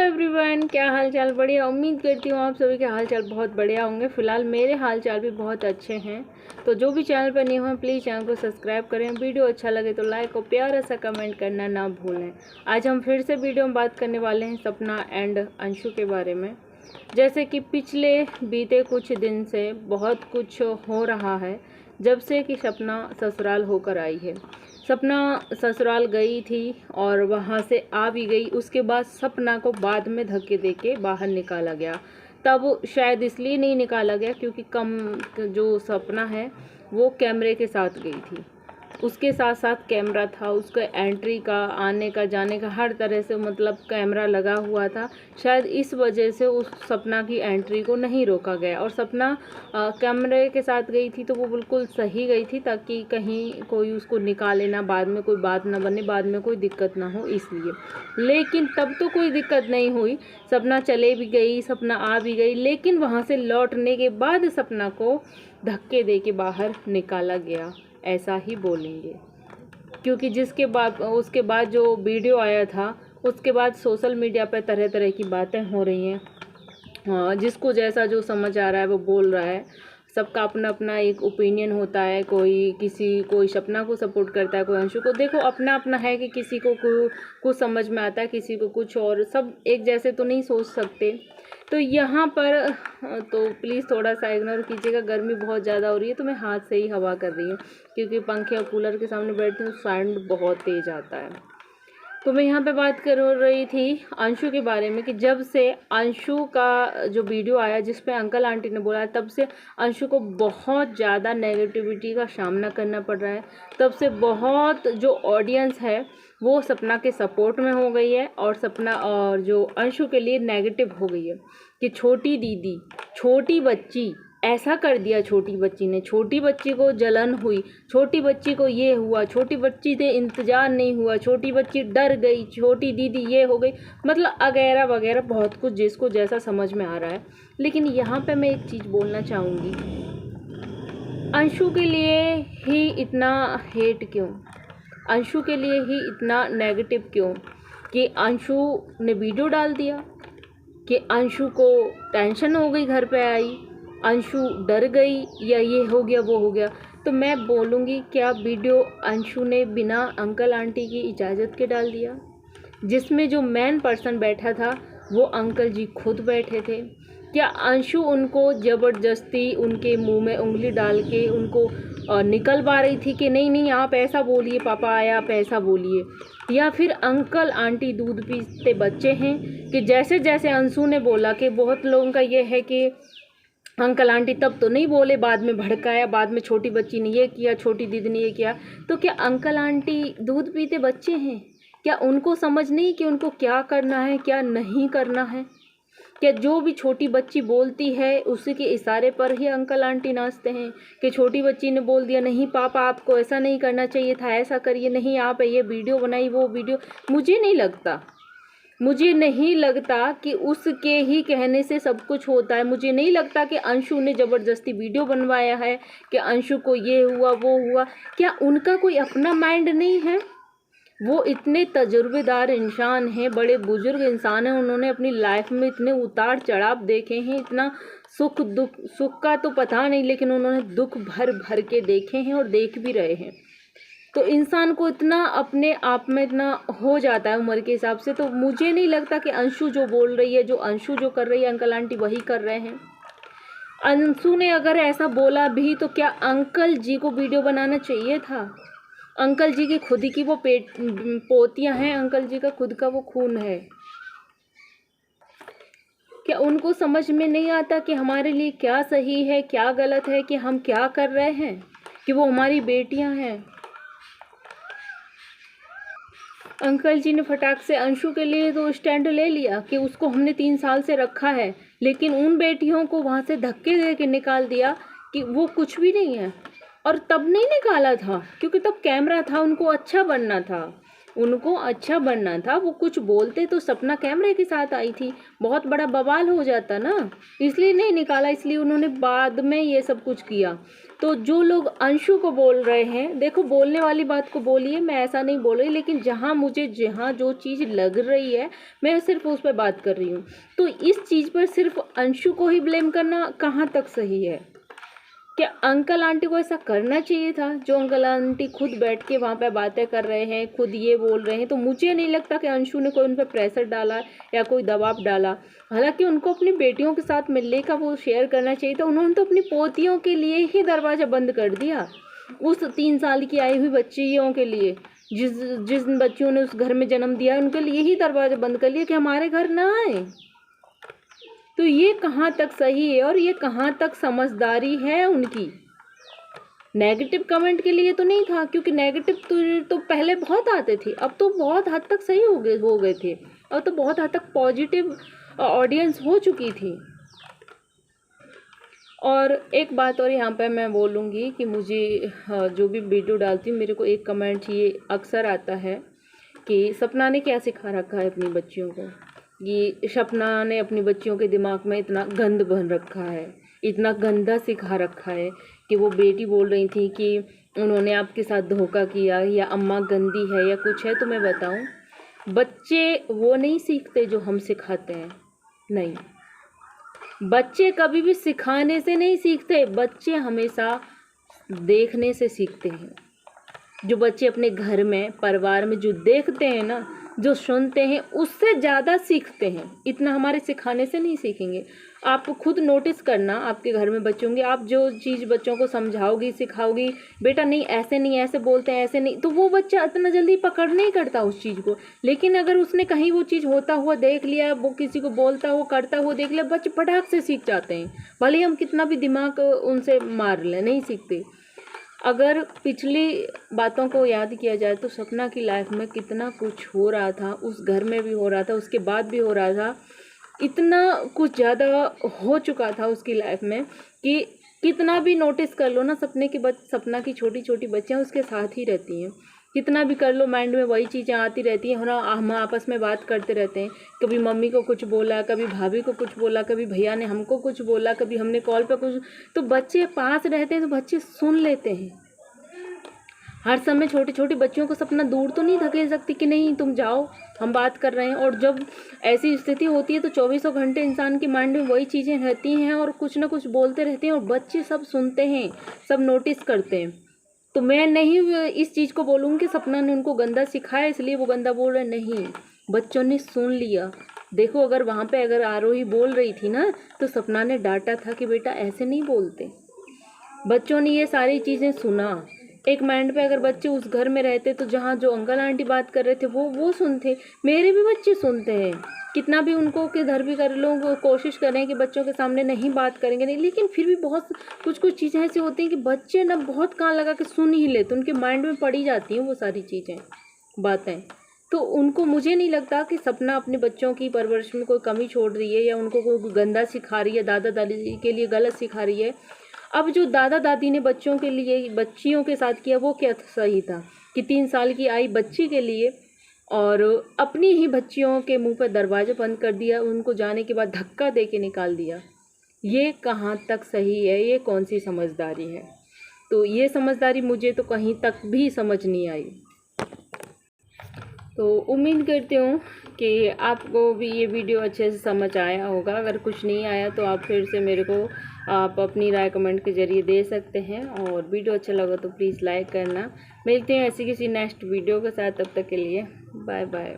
Everyone, क्या हाल चाल? बढ़िया। उम्मीद करती हूँ आप सभी के हाल चाल बहुत बढ़िया होंगे। फिलहाल मेरे हाल चाल भी बहुत अच्छे हैं। तो जो भी चैनल पर नहीं हो प्लीज़ चैनल को सब्सक्राइब करें। वीडियो अच्छा लगे तो लाइक और प्यारा सा कमेंट करना ना भूलें। आज हम फिर से वीडियो में बात करने वाले हैं सपना एंड अंशु के बारे में। जैसे कि पिछले बीते कुछ दिन से बहुत कुछ हो रहा है जब से कि सपना ससुराल होकर आई है। सपना ससुराल गई थी और वहाँ से आ भी गई। उसके बाद सपना को बाद में धक्के देके बाहर निकाला गया। तब शायद इसलिए नहीं निकाला गया क्योंकि जो सपना है वो कैमरे के साथ गई थी। उसके साथ साथ कैमरा था, उसका एंट्री का, आने का, जाने का, हर तरह से मतलब कैमरा लगा हुआ था। शायद इस वजह से उस सपना की एंट्री को नहीं रोका गया। और सपना कैमरे के साथ गई थी तो वो बिल्कुल सही गई थी ताकि कहीं कोई उसको निकाले ना, बाद में कोई बात ना बने, बाद में कोई दिक्कत ना हो इसलिए। लेकिन तब तो कोई दिक्कत नहीं हुई। सपना चले भी गई, सपना आ भी गई, लेकिन वहाँ से लौटने के बाद सपना को धक्के दे के बाहर निकाला गया, ऐसा ही बोलेंगे। क्योंकि उसके बाद जो वीडियो आया था उसके बाद सोशल मीडिया पर तरह तरह की बातें हो रही हैं। हाँ, जिसको जैसा जो समझ आ रहा है वो बोल रहा है। सबका अपना अपना एक ओपिनियन होता है। कोई सपना को सपोर्ट करता है, कोई अंशु को। देखो, अपना अपना है कि किसी को कुछ समझ में आता है, किसी को कुछ, और सब एक जैसे तो नहीं सोच सकते। तो यहाँ पर तो प्लीज़ थोड़ा सा इग्नोर कीजिएगा। गर्मी बहुत ज़्यादा हो रही है तो मैं हाथ से ही हवा कर रही हूँ क्योंकि पंखे और कूलर के सामने बैठती हूँ, साउंड बहुत तेज़ आता है। तो मैं यहाँ पे बात कर रही थी अंशु के बारे में कि जब से अंशु का जो वीडियो आया जिस पे अंकल आंटी ने बोला, तब से अंशु को बहुत ज़्यादा नेगेटिविटी का सामना करना पड़ रहा है। तब से बहुत जो ऑडियंस है वो सपना के सपोर्ट में हो गई है और सपना और जो अंशु के लिए नेगेटिव हो गई है कि छोटी दीदी, छोटी बच्ची, ऐसा कर दिया छोटी बच्ची ने, छोटी बच्ची को जलन हुई, छोटी बच्ची को ये हुआ, छोटी बच्ची से इंतज़ार नहीं हुआ, छोटी बच्ची डर गई, छोटी दीदी ये हो गई, मतलब वगैरह वगैरह बहुत कुछ जिसको जैसा समझ में आ रहा है। लेकिन यहाँ पे मैं एक चीज़ बोलना चाहूँगी, अंशु के लिए ही इतना हेट क्यों? अंशु के लिए ही इतना नेगेटिव क्यों? कि अंशु ने वीडियो डाल दिया, कि अंशु को टेंशन हो गई घर पे आई, अंशु डर गई, या ये हो गया वो हो गया। तो मैं बोलूँगी, क्या वीडियो अंशु ने बिना अंकल आंटी की इजाज़त के डाल दिया? जिसमें जो मेन पर्सन बैठा था वो अंकल जी खुद बैठे थे। क्या अंशु उनको ज़बरदस्ती उनके मुंह में उंगली डाल के उनको निकलवा रही थी कि नहीं नहीं आप ऐसा बोलिए, पापा आया आप ऐसा बोलिए? या फिर अंकल आंटी दूध पीते बच्चे हैं कि जैसे जैसे अंशु ने बोला कि बहुत लोगों का ये है कि अंकल आंटी तब तो नहीं बोले, बाद में भड़काया, बाद में छोटी बच्ची ने ये किया, छोटी दीदी ने ये किया। तो क्या अंकल आंटी दूध पीते बच्चे हैं? क्या उनको समझ नहीं कि उनको क्या करना है क्या नहीं करना है? क्या जो भी छोटी बच्ची बोलती है उसी के इशारे पर ही अंकल आंटी नाचते हैं? कि छोटी बच्ची ने बोल दिया नहीं पापा आपको ऐसा नहीं करना चाहिए था, ऐसा करिए, नहीं आप ये वीडियो बनाई वो वीडियो। मुझे नहीं लगता कि उसके ही कहने से सब कुछ होता है। मुझे नहीं लगता कि अंशु ने ज़बरदस्ती वीडियो बनवाया है कि अंशु को ये हुआ वो हुआ। क्या उनका कोई अपना माइंड नहीं है? वो इतने तजुर्बेदार इंसान हैं, बड़े बुजुर्ग इंसान हैं, उन्होंने अपनी लाइफ में इतने उतार चढ़ाव देखे हैं, इतना सुख दुख, सुख का तो पता नहीं लेकिन उन्होंने दुख भर भर के देखे हैं और देख भी रहे हैं। तो इंसान को इतना अपने आप में इतना हो जाता है उम्र के हिसाब से। तो मुझे नहीं लगता कि अंशु जो बोल रही है, जो अंशु जो कर रही है, अंकल आंटी वही कर रहे हैं। अंशु ने अगर ऐसा बोला भी तो क्या अंकल जी को वीडियो बनाना चाहिए था? अंकल जी की खुद की वो पोतियां हैं, अंकल जी का खुद का वो खून है। क्या उनको समझ में नहीं आता कि हमारे लिए क्या सही है क्या गलत है, कि हम क्या कर रहे हैं, कि वो हमारी बेटियां हैं? अंकल जी ने फटाक से अंशु के लिए तो स्टैंड ले लिया कि उसको हमने 3 साल से रखा है, लेकिन उन बेटियों को वहाँ से धक्के दे के निकाल दिया कि वो कुछ भी नहीं है। और तब नहीं निकाला था क्योंकि तब कैमरा था, उनको अच्छा बनना था। उनको अच्छा बनना था, वो कुछ बोलते तो सपना कैमरे के साथ आई थी, बहुत बड़ा बवाल हो जाता ना, इसलिए नहीं निकाला, इसलिए उन्होंने बाद में ये सब कुछ किया। तो जो लोग अंशु को बोल रहे हैं, देखो बोलने वाली बात को बोलिए, मैं ऐसा नहीं बोल रही, लेकिन जहाँ जो चीज़ लग रही है मैं सिर्फ उस पर बात कर रही हूँ। तो इस चीज़ पर सिर्फ अंशु को ही ब्लेम करना कहाँ तक सही है? क्या अंकल आंटी को ऐसा करना चाहिए था? जो अंकल आंटी खुद बैठ के वहाँ पे बातें कर रहे हैं, खुद ये बोल रहे हैं, तो मुझे नहीं लगता कि अंशु ने कोई उन पर प्रेशर डाला या कोई दबाव डाला। हालांकि उनको अपनी बेटियों के साथ मिलने का वो शेयर करना चाहिए था, उन्होंने तो अपनी पोतियों के लिए ही दरवाज़ा बंद कर दिया, उस 3 साल की आई हुई बच्चियों के लिए, जिन बच्चियों ने उस घर में जन्म दिया उनके लिए ही दरवाज़ा बंद कर लिया कि हमारे घर ना आए। तो ये कहाँ तक सही है और ये कहाँ तक समझदारी है उनकी? नेगेटिव कमेंट के लिए तो नहीं था, क्योंकि नेगेटिव तो पहले बहुत आते थे, अब तो बहुत हद तक सही हो गए थे, अब तो बहुत हद तक पॉजिटिव ऑडियंस हो चुकी थी। और एक बात और यहाँ पे मैं बोलूँगी कि मुझे जो भी वीडियो डालती हूँ, मेरे को एक कमेंट ये अक्सर आता है कि सपना ने क्या सिखा रखा है अपनी बच्चियों को। ये सपना ने अपनी बच्चियों के दिमाग में इतना गंद भर रखा है, इतना गंदा सिखा रखा है कि वो बेटी बोल रही थी कि उन्होंने आपके साथ धोखा किया या अम्मा गंदी है या कुछ है। तो मैं बताऊं, बच्चे वो नहीं सीखते जो हम सिखाते हैं, नहीं, बच्चे कभी भी सिखाने से नहीं सीखते, बच्चे हमेशा देखने से सीखते हैं। जो बच्चे अपने घर में परिवार में जो देखते हैं ना, जो सुनते हैं, उससे ज़्यादा सीखते हैं, इतना हमारे सिखाने से नहीं सीखेंगे। आप खुद नोटिस करना, आपके घर में बच्चे होंगे, आप जो चीज़ बच्चों को समझाओगी सिखाओगी, बेटा नहीं ऐसे बोलते हैं, ऐसे नहीं, तो वो बच्चा इतना जल्दी पकड़ नहीं करता उस चीज़ को। लेकिन अगर उसने कहीं वो चीज़ होता हुआ देख लिया, वो किसी को बोलता हुआ करता हुआ देख लिया, बच्चे फटाक से सीख जाते हैं, भले ही हम कितना भी दिमाग उनसे मार लें, नहीं सीखते। अगर पिछली बातों को याद किया जाए तो सपना की लाइफ में कितना कुछ हो रहा था, उस घर में भी हो रहा था, उसके बाद भी हो रहा था, इतना कुछ ज़्यादा हो चुका था उसकी लाइफ में कि कितना भी नोटिस कर लो ना, सपना की छोटी छोटी बच्चियाँ उसके साथ ही रहती हैं, कितना भी कर लो माइंड में वही चीज़ें आती रहती हैं, ना हम आपस में बात करते रहते हैं, कभी मम्मी को कुछ बोला, कभी भाभी को कुछ बोला, कभी भैया ने हमको कुछ बोला, कभी हमने कॉल पे कुछ, तो बच्चे पास रहते हैं तो बच्चे सुन लेते हैं। हर समय छोटे छोटे बच्चियों को सपना दूर तो नहीं धकेल सकती कि नहीं तुम जाओ, हम बात कर रहे हैं। और जब ऐसी स्थिति होती है तो 24 घंटे इंसान के माइंड में वही चीज़ें रहती हैं और कुछ ना कुछ बोलते रहते हैं, और बच्चे सब सुनते हैं, सब नोटिस करते हैं। तो मैं नहीं इस चीज़ को बोलूँगी कि सपना ने उनको गंदा सिखाया इसलिए वो गंदा बोल रहे, नहीं, बच्चों ने सुन लिया। देखो अगर वहाँ पे अगर आरोही बोल रही थी ना, तो सपना ने डांटा था कि बेटा ऐसे नहीं बोलते। बच्चों ने ये सारी चीज़ें सुना। एक माइंड पे अगर बच्चे उस घर में रहते तो जहाँ जो अंकल आंटी बात कर रहे थे वो सुनते। मेरे भी बच्चे सुनते हैं, कितना भी उनको किधर भी कर लो, वो कोशिश करें कि बच्चों के सामने नहीं बात करेंगे नहीं, लेकिन फिर भी बहुत कुछ चीज़ें ऐसी होती हैं कि बच्चे ना बहुत कान लगा के सुन ही लेते, उनके माइंड में पड़ी जाती हैं वो सारी चीज़ें बातें। तो उनको, मुझे नहीं लगता कि सपना अपने बच्चों की परवरिश में कोई कमी छोड़ रही है या उनको कोई गंदा सिखा रही है, दादा दादी के लिए गलत सिखा रही है। अब जो दादा दादी ने बच्चों के लिए बच्चियों के साथ किया वो क्या सही था कि 3 साल की आई बच्ची के लिए और अपनी ही बच्चियों के मुंह पर दरवाज़ा बंद कर दिया, उनको जाने के बाद धक्का दे के निकाल दिया। ये कहाँ तक सही है, ये कौन सी समझदारी है? तो ये समझदारी मुझे तो कहीं तक भी समझ नहीं आई। तो उम्मीद करती हूँ कि आपको भी ये वीडियो अच्छे से समझ आया होगा। अगर कुछ नहीं आया तो आप फिर से मेरे को आप अपनी राय कमेंट के ज़रिए दे सकते हैं, और वीडियो अच्छा लगा तो प्लीज़ लाइक करना। मिलते हैं ऐसी किसी नेक्स्ट वीडियो के साथ, तब तक के लिए बाय बाय।